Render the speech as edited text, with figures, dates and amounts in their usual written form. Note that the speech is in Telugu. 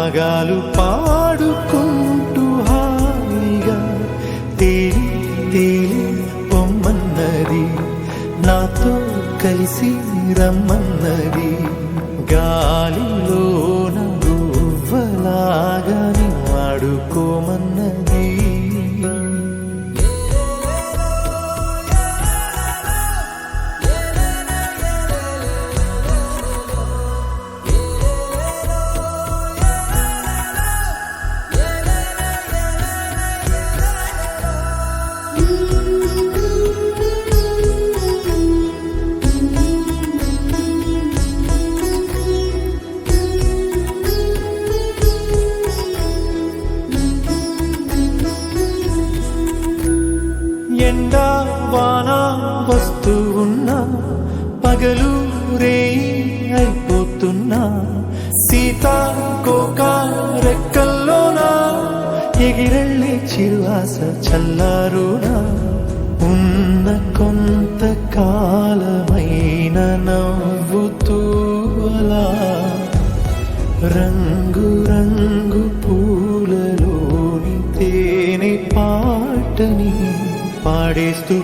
రాగాలు పాడుకుంటూ హాయిగా తేలి తేలి పొమ్మన్నది, నాతో కలిసి రమ్మన్నది. గాలిలోన గువ్వలాగా ఆడుకోమన్నది. ఎండా వాన వస్తూ ఉన్నా, పగలు రేయి అయిపోతున్నా, సీతాకోక రెక్కల్లోనా ఎగిరెళ్ళే చిరువాస చల్లారునా. ఉన్న కొంతకాలమైన నవ్వుతూ అలా రంగు రంగు పూలలోని తేనె పాటని పాడేస్తూ